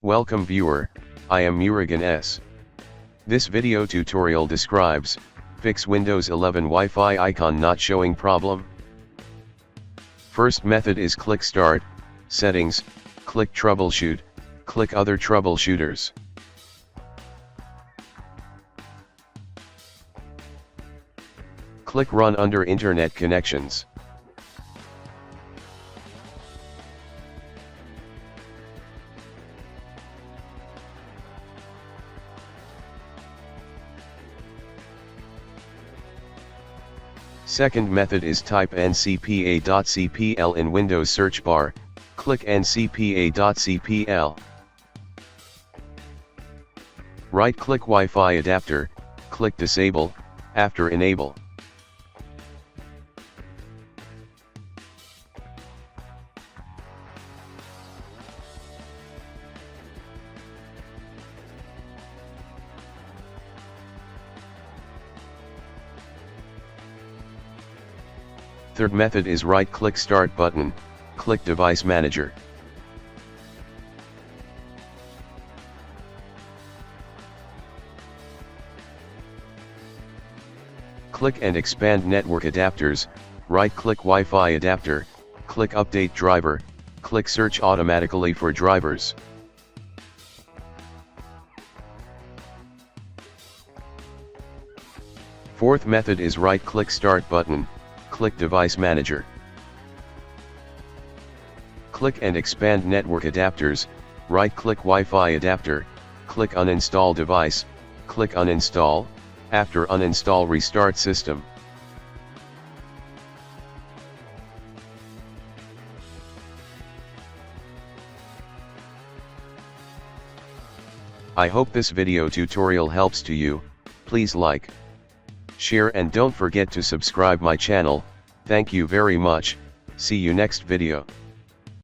Welcome viewer, I am Murugan S. This video tutorial describes, fix Windows 11 Wi-Fi icon not showing problem. First method is click Start, Settings, click Troubleshoot, click Other Troubleshooters. Click Run under Internet Connections. Second method is type ncpa.cpl in Windows search bar, click ncpa.cpl. Right-click Wi-Fi adapter, click Disable, after Enable. Third method is right-click Start button, click Device Manager. Click and expand network adapters, right-click Wi-Fi adapter, click Update driver, click Search automatically for drivers. Fourth method is right-click Start button, click Device Manager. Click and expand network adapters, right-click Wi-Fi adapter, click Uninstall device, click Uninstall, after uninstall restart system. I hope this video tutorial helps to you. Please like, share and don't forget to subscribe my channel. Thank you very much. See you next video.